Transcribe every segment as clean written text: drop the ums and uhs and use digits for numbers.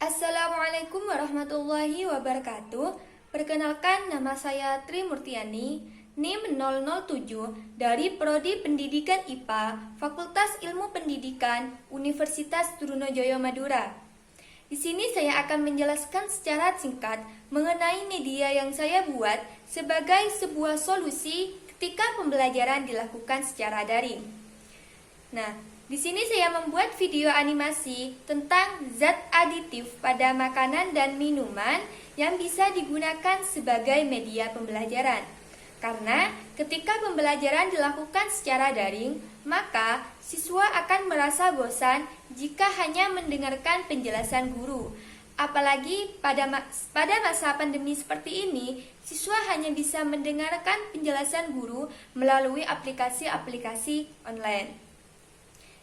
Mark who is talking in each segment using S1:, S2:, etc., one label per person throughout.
S1: Assalamualaikum warahmatullahi wabarakatuh. Perkenalkan, nama saya Tri Murtiani, NIM 007 dari Prodi Pendidikan IPA, Fakultas Ilmu Pendidikan, Universitas Trunojoyo Madura. Di sini saya akan menjelaskan secara singkat mengenai media yang saya buat sebagai sebuah solusi ketika pembelajaran dilakukan secara daring. Nah, di sini saya membuat video animasi tentang zat aditif pada makanan dan minuman yang bisa digunakan sebagai media pembelajaran. Karena ketika pembelajaran dilakukan secara daring, maka siswa akan merasa bosan jika hanya mendengarkan penjelasan guru. Apalagi pada masa pandemi seperti ini, siswa hanya bisa mendengarkan penjelasan guru melalui aplikasi-aplikasi online.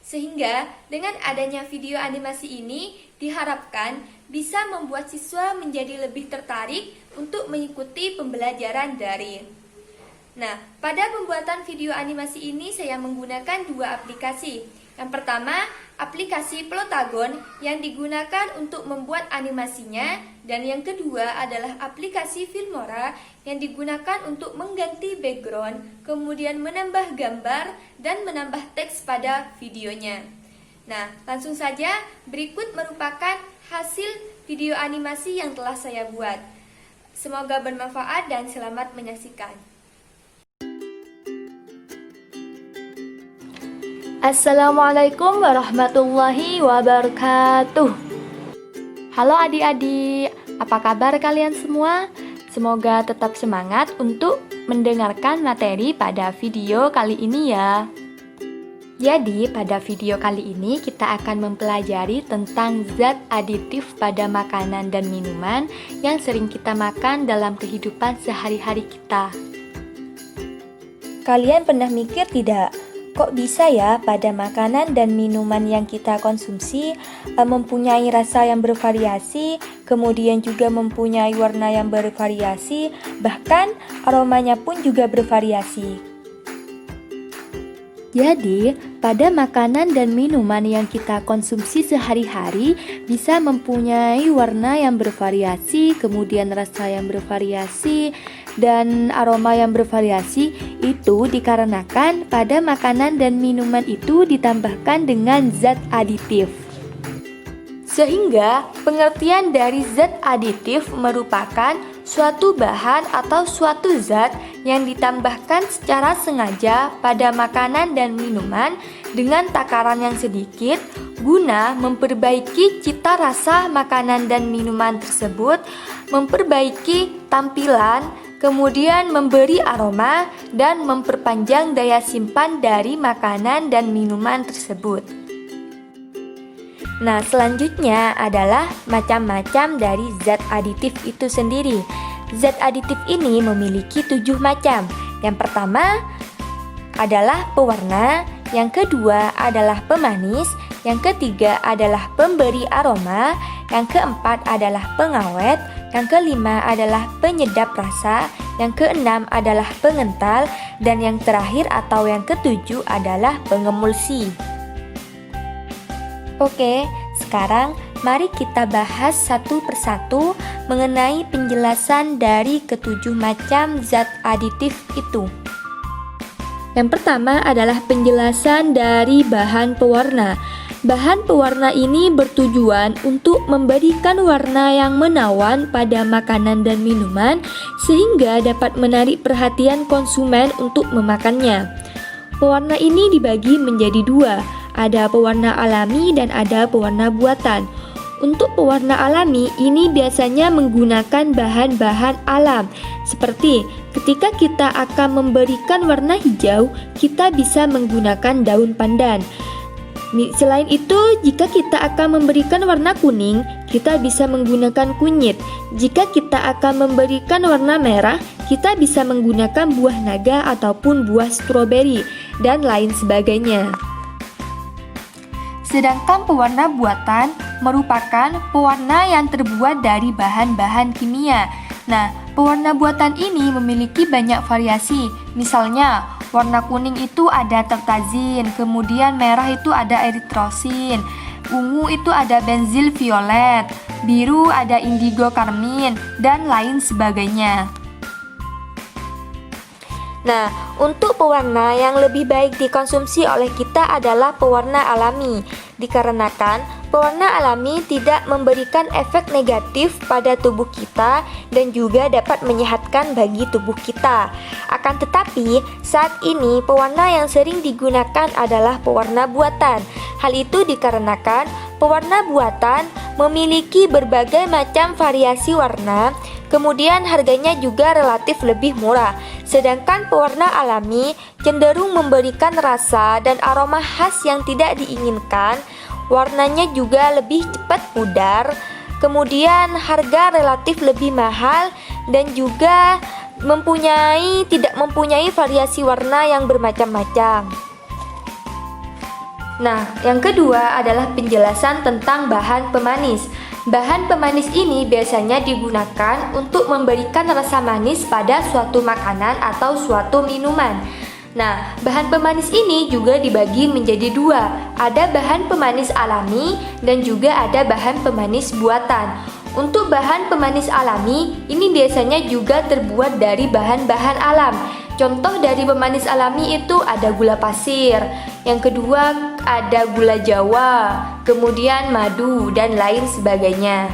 S1: Sehingga dengan adanya video animasi ini diharapkan bisa membuat siswa menjadi lebih tertarik untuk mengikuti pembelajaran daring. Nah, pada pembuatan video animasi ini saya menggunakan dua aplikasi. Yang pertama, aplikasi Plotagon yang digunakan untuk membuat animasinya, dan yang kedua adalah aplikasi Filmora yang digunakan untuk mengganti background, kemudian menambah gambar dan menambah teks pada videonya. Nah, langsung saja berikut merupakan hasil video animasi yang telah saya buat. Semoga bermanfaat dan selamat menyaksikan.
S2: Assalamualaikum warahmatullahi wabarakatuh. Halo adik-adik, apa kabar kalian semua? Semoga tetap semangat untuk mendengarkan materi pada video kali ini ya. Jadi pada video kali ini kita akan mempelajari tentang zat aditif pada makanan dan minuman yang sering kita makan dalam kehidupan sehari-hari kita.
S3: Kalian pernah mikir tidak? Kok bisa ya pada makanan dan minuman yang kita konsumsi mempunyai rasa yang bervariasi, kemudian juga mempunyai warna yang bervariasi, bahkan aromanya pun juga bervariasi.
S2: Jadi, pada makanan dan minuman yang kita konsumsi sehari-hari bisa mempunyai warna yang bervariasi, kemudian rasa yang bervariasi, dan aroma yang bervariasi. Itu dikarenakan pada makanan dan minuman itu ditambahkan dengan zat aditif. Sehingga pengertian dari zat aditif merupakan suatu bahan atau suatu zat yang ditambahkan secara sengaja pada makanan dan minuman dengan takaran yang sedikit guna memperbaiki cita rasa makanan dan minuman tersebut, memperbaiki tampilan, kemudian memberi aroma dan memperpanjang daya simpan dari makanan dan minuman tersebut.
S3: Nah, selanjutnya adalah macam-macam dari zat aditif itu sendiri. Zat aditif ini memiliki 7 macam. Yang pertama adalah pewarna, yang kedua adalah pemanis, yang ketiga adalah pemberi aroma, yang keempat adalah pengawet, yang kelima adalah penyedap rasa, yang keenam adalah pengental, dan yang terakhir atau yang ketujuh adalah pengemulsi. Oke, sekarang mari kita bahas satu persatu mengenai penjelasan dari ketujuh macam zat aditif itu. Yang pertama adalah penjelasan dari bahan pewarna. Bahan pewarna ini bertujuan untuk memberikan warna yang menawan pada makanan dan minuman sehingga dapat menarik perhatian konsumen untuk memakannya. Pewarna ini dibagi menjadi dua, ada pewarna alami dan ada pewarna buatan. Untuk pewarna alami ini biasanya menggunakan bahan-bahan alam, seperti ketika kita akan memberikan warna hijau, kita bisa menggunakan daun pandan. Selain itu, jika kita akan memberikan warna kuning, kita bisa menggunakan kunyit. Jika kita akan memberikan warna merah, kita bisa menggunakan buah naga ataupun buah stroberi, dan lain sebagainya. Sedangkan pewarna buatan merupakan pewarna yang terbuat dari bahan-bahan kimia. Nah, pewarna buatan ini memiliki banyak variasi. Misalnya, warna kuning itu ada tertazin, kemudian merah itu ada eritrosin, ungu itu ada benzil violet,
S2: biru ada indigo karmin, dan lain sebagainya.
S3: Nah, untuk pewarna yang lebih baik dikonsumsi oleh kita adalah pewarna alami, dikarenakan pewarna alami tidak memberikan efek negatif pada tubuh kita dan juga dapat menyehatkan bagi tubuh kita. Akan tetapi, saat ini pewarna yang sering digunakan adalah pewarna buatan. Hal itu dikarenakan pewarna buatan memiliki berbagai macam variasi warna, kemudian harganya juga relatif lebih murah. Sedangkan pewarna alami cenderung memberikan rasa dan aroma khas yang tidak diinginkan, warnanya juga lebih cepat pudar, kemudian harga relatif lebih mahal dan juga tidak mempunyai variasi warna yang bermacam-macam.
S2: Nah, yang kedua adalah penjelasan tentang bahan pemanis. Bahan pemanis ini biasanya digunakan untuk memberikan rasa manis pada suatu makanan atau suatu minuman. Nah, bahan pemanis ini juga dibagi menjadi dua. Ada bahan pemanis alami dan juga ada bahan pemanis buatan. Untuk bahan pemanis alami, ini biasanya juga terbuat dari bahan-bahan alam. Contoh dari pemanis alami itu ada gula pasir, yang kedua ada gula Jawa, kemudian madu, dan lain sebagainya.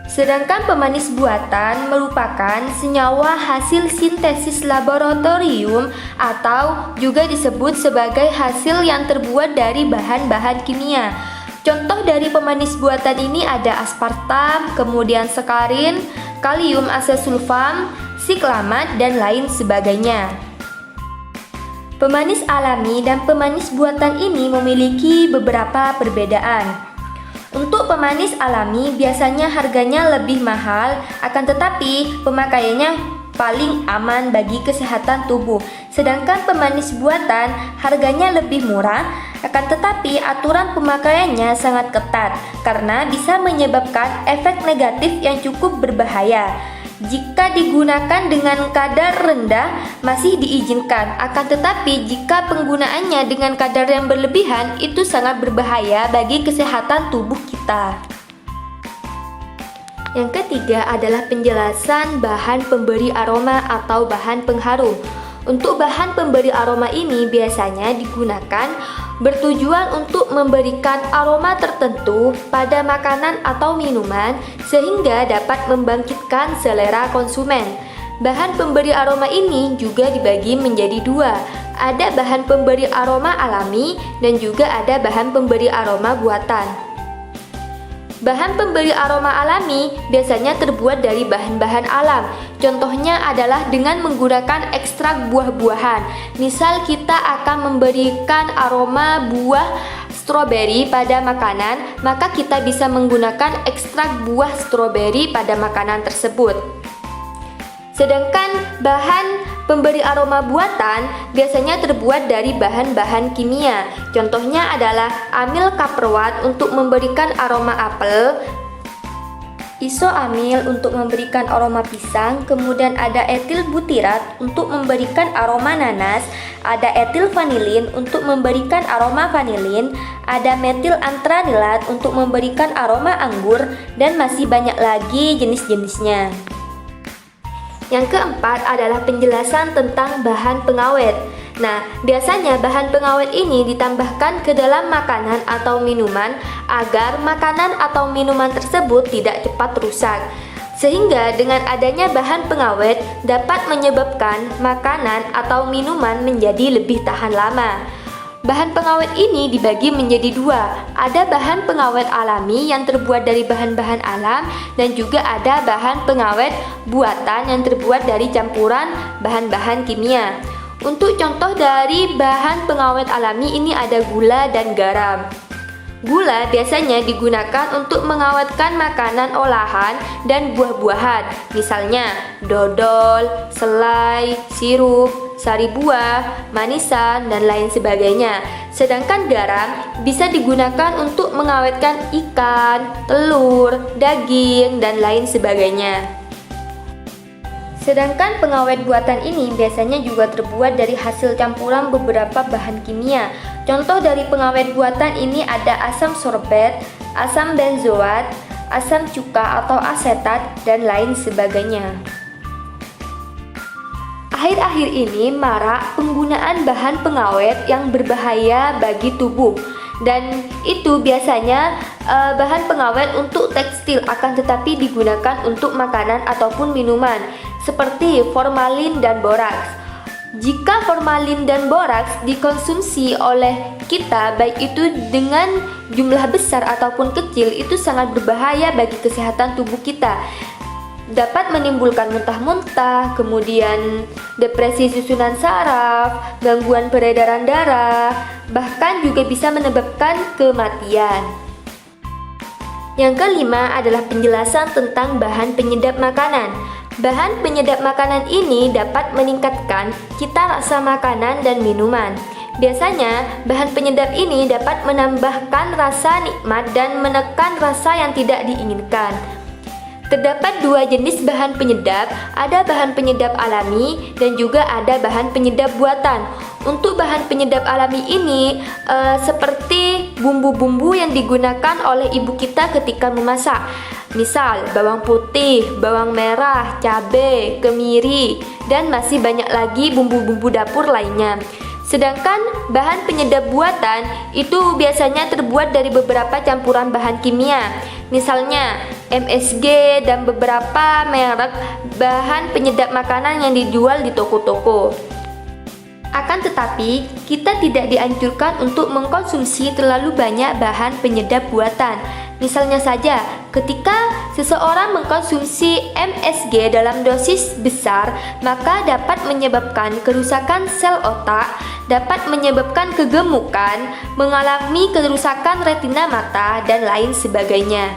S2: Sedangkan pemanis buatan merupakan senyawa hasil sintesis laboratorium atau juga disebut sebagai hasil yang terbuat dari bahan-bahan kimia. Contoh dari pemanis buatan ini ada aspartam, kemudian sakarin, kalium asesulfam, siklamat, dan lain sebagainya. Pemanis alami dan pemanis buatan ini memiliki beberapa perbedaan. Untuk pemanis alami biasanya harganya lebih mahal, akan tetapi pemakaiannya paling aman bagi kesehatan tubuh. Sedangkan pemanis buatan harganya lebih murah, akan tetapi aturan pemakaiannya sangat ketat karena bisa menyebabkan efek negatif yang cukup berbahaya. Jika digunakan dengan kadar rendah masih diizinkan, akan tetapi jika penggunaannya dengan kadar yang berlebihan itu sangat berbahaya bagi kesehatan tubuh kita. Yang ketiga adalah penjelasan bahan pemberi aroma atau bahan pengharum. Untuk bahan pemberi aroma ini biasanya digunakan bertujuan untuk memberikan aroma tertentu pada makanan atau minuman sehingga dapat membangkitkan selera konsumen. Bahan pemberi aroma ini juga dibagi menjadi dua. Ada bahan pemberi aroma alami dan juga ada bahan pemberi aroma buatan. Bahan pemberi aroma alami biasanya terbuat dari bahan-bahan alam. Contohnya adalah dengan menggunakan ekstrak buah-buahan. Misal kita akan memberikan aroma buah stroberi pada makanan, maka kita bisa menggunakan ekstrak buah stroberi pada makanan tersebut. Sedangkan bahan pemberi aroma buatan biasanya terbuat dari bahan-bahan kimia. Contohnya adalah amil kaperwat untuk memberikan aroma apel, isoamil untuk memberikan aroma pisang, kemudian ada etil butirat untuk memberikan aroma nanas, ada etil vanilin untuk memberikan aroma vanilin, ada metil antranilat untuk memberikan aroma anggur, dan masih banyak lagi jenis-jenisnya. Yang keempat adalah penjelasan tentang bahan pengawet. Nah, biasanya bahan pengawet ini ditambahkan ke dalam makanan atau minuman agar makanan atau minuman tersebut tidak cepat rusak. Sehingga dengan adanya bahan pengawet dapat menyebabkan makanan atau minuman menjadi lebih tahan lama. Bahan pengawet ini dibagi menjadi dua. Ada bahan pengawet alami yang terbuat dari bahan-bahan alam dan juga ada bahan pengawet buatan yang terbuat dari campuran bahan-bahan kimia. Untuk contoh dari bahan pengawet alami ini ada gula dan garam. Gula biasanya digunakan untuk mengawetkan makanan olahan dan buah-buahan, misalnya dodol, selai, sirup, sari buah, manisan, dan lain sebagainya. Sedangkan garam bisa digunakan untuk mengawetkan ikan, telur, daging, dan lain sebagainya. Sedangkan pengawet buatan ini biasanya juga terbuat dari hasil campuran beberapa bahan kimia. Contoh dari pengawet buatan ini ada asam sorbet, asam benzoat, asam cuka atau asetat, dan lain sebagainya. Akhir-akhir ini marak penggunaan bahan pengawet yang berbahaya bagi tubuh, dan itu biasanya bahan pengawet untuk tekstil, akan tetapi digunakan untuk makanan ataupun minuman seperti formalin dan boraks. Jika formalin dan boraks dikonsumsi oleh kita, baik itu dengan jumlah besar ataupun kecil, itu sangat berbahaya bagi kesehatan tubuh kita. Dapat menimbulkan muntah-muntah, kemudian depresi susunan saraf, gangguan peredaran darah, bahkan juga bisa menyebabkan kematian. Yang kelima adalah penjelasan tentang bahan penyedap makanan. Bahan penyedap makanan ini dapat meningkatkan cita rasa makanan dan minuman. Biasanya, bahan penyedap ini dapat menambahkan rasa nikmat dan menekan rasa yang tidak diinginkan. Terdapat dua jenis bahan penyedap, ada bahan penyedap alami dan juga ada bahan penyedap buatan. Untuk bahan penyedap alami ini seperti bumbu-bumbu yang digunakan oleh ibu kita ketika memasak. Misal bawang putih, bawang merah, cabai, kemiri, dan masih banyak lagi bumbu-bumbu dapur lainnya. Sedangkan bahan penyedap buatan itu biasanya terbuat dari beberapa campuran bahan kimia. Misalnya MSG dan beberapa merek bahan penyedap makanan yang dijual di toko-toko. Akan tetapi, kita tidak dianjurkan untuk mengkonsumsi terlalu banyak bahan penyedap buatan. Misalnya saja, ketika seseorang mengkonsumsi MSG dalam dosis besar, maka dapat menyebabkan kerusakan sel otak, dapat menyebabkan kegemukan, mengalami kerusakan retina mata, dan lain sebagainya.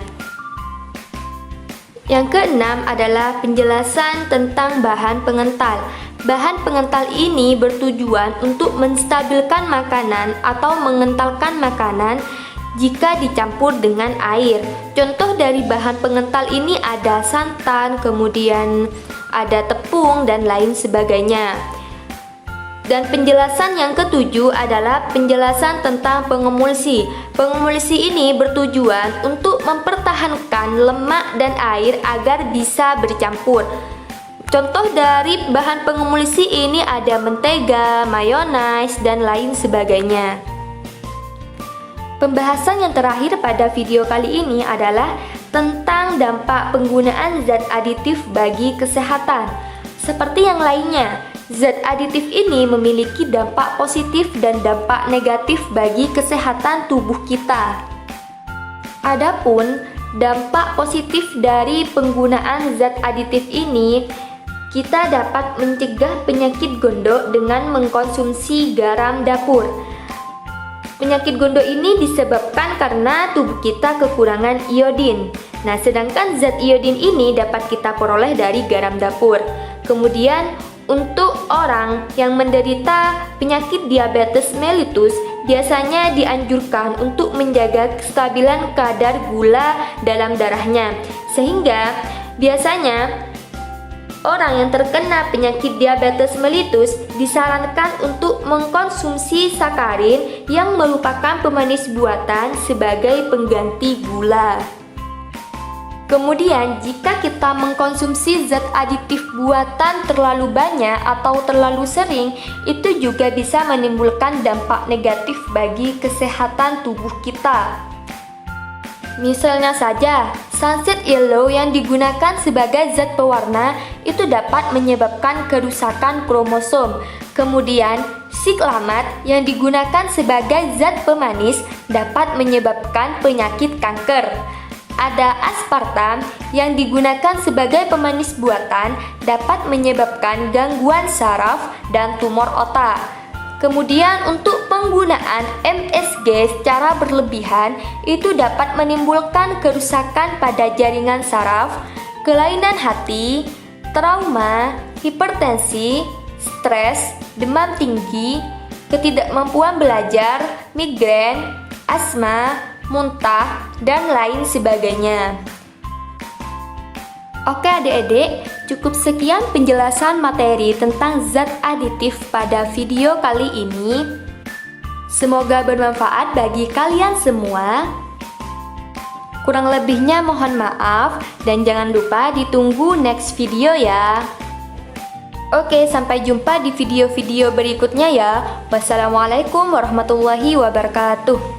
S2: Yang keenam adalah penjelasan tentang bahan pengental. Bahan pengental ini bertujuan untuk menstabilkan makanan atau mengentalkan makanan jika dicampur dengan air. Contoh dari bahan pengental ini ada santan, kemudian ada tepung, dan lain sebagainya. Dan penjelasan yang ketujuh adalah penjelasan tentang pengemulsi. Pengemulsi ini bertujuan untuk mempertahankan lemak dan air agar bisa bercampur. Contoh dari bahan pengemulsi ini ada mentega, mayonaise, dan lain sebagainya. Pembahasan yang terakhir pada video kali ini adalah tentang dampak penggunaan zat aditif bagi kesehatan. Seperti yang lainnya, zat aditif ini memiliki dampak positif dan dampak negatif bagi kesehatan tubuh kita. Adapun dampak positif dari penggunaan zat aditif ini, kita dapat mencegah penyakit gondok dengan mengkonsumsi garam dapur. Penyakit gondok ini disebabkan karena tubuh kita kekurangan iodin. Nah, sedangkan zat iodin ini dapat kita peroleh dari garam dapur. Kemudian, untuk orang yang menderita penyakit diabetes mellitus, biasanya dianjurkan untuk menjaga kestabilan kadar gula dalam darahnya. Sehingga, biasanya orang yang terkena penyakit diabetes mellitus disarankan untuk mengkonsumsi sakarin yang merupakan pemanis buatan sebagai pengganti gula. Kemudian, jika kita mengkonsumsi zat aditif buatan terlalu banyak atau terlalu sering, itu juga bisa menimbulkan dampak negatif bagi kesehatan tubuh kita. Misalnya saja, sunset yellow yang digunakan sebagai zat pewarna itu dapat menyebabkan kerusakan kromosom. Kemudian, siklamat yang digunakan sebagai zat pemanis dapat menyebabkan penyakit kanker. Ada aspartam yang digunakan sebagai pemanis buatan dapat menyebabkan gangguan saraf dan tumor otak. Kemudian untuk penggunaan MSG secara berlebihan itu dapat menimbulkan kerusakan pada jaringan saraf, kelainan hati, trauma, hipertensi, stres, demam tinggi, ketidakmampuan belajar, migrain, asma, muntah, dan lain sebagainya. Oke adik-adik, cukup sekian penjelasan materi tentang zat aditif pada video kali ini. Semoga bermanfaat bagi kalian semua. Kurang lebihnya mohon maaf dan jangan lupa ditunggu next video ya. Oke, sampai jumpa di video-video berikutnya ya. Wassalamualaikum warahmatullahi wabarakatuh.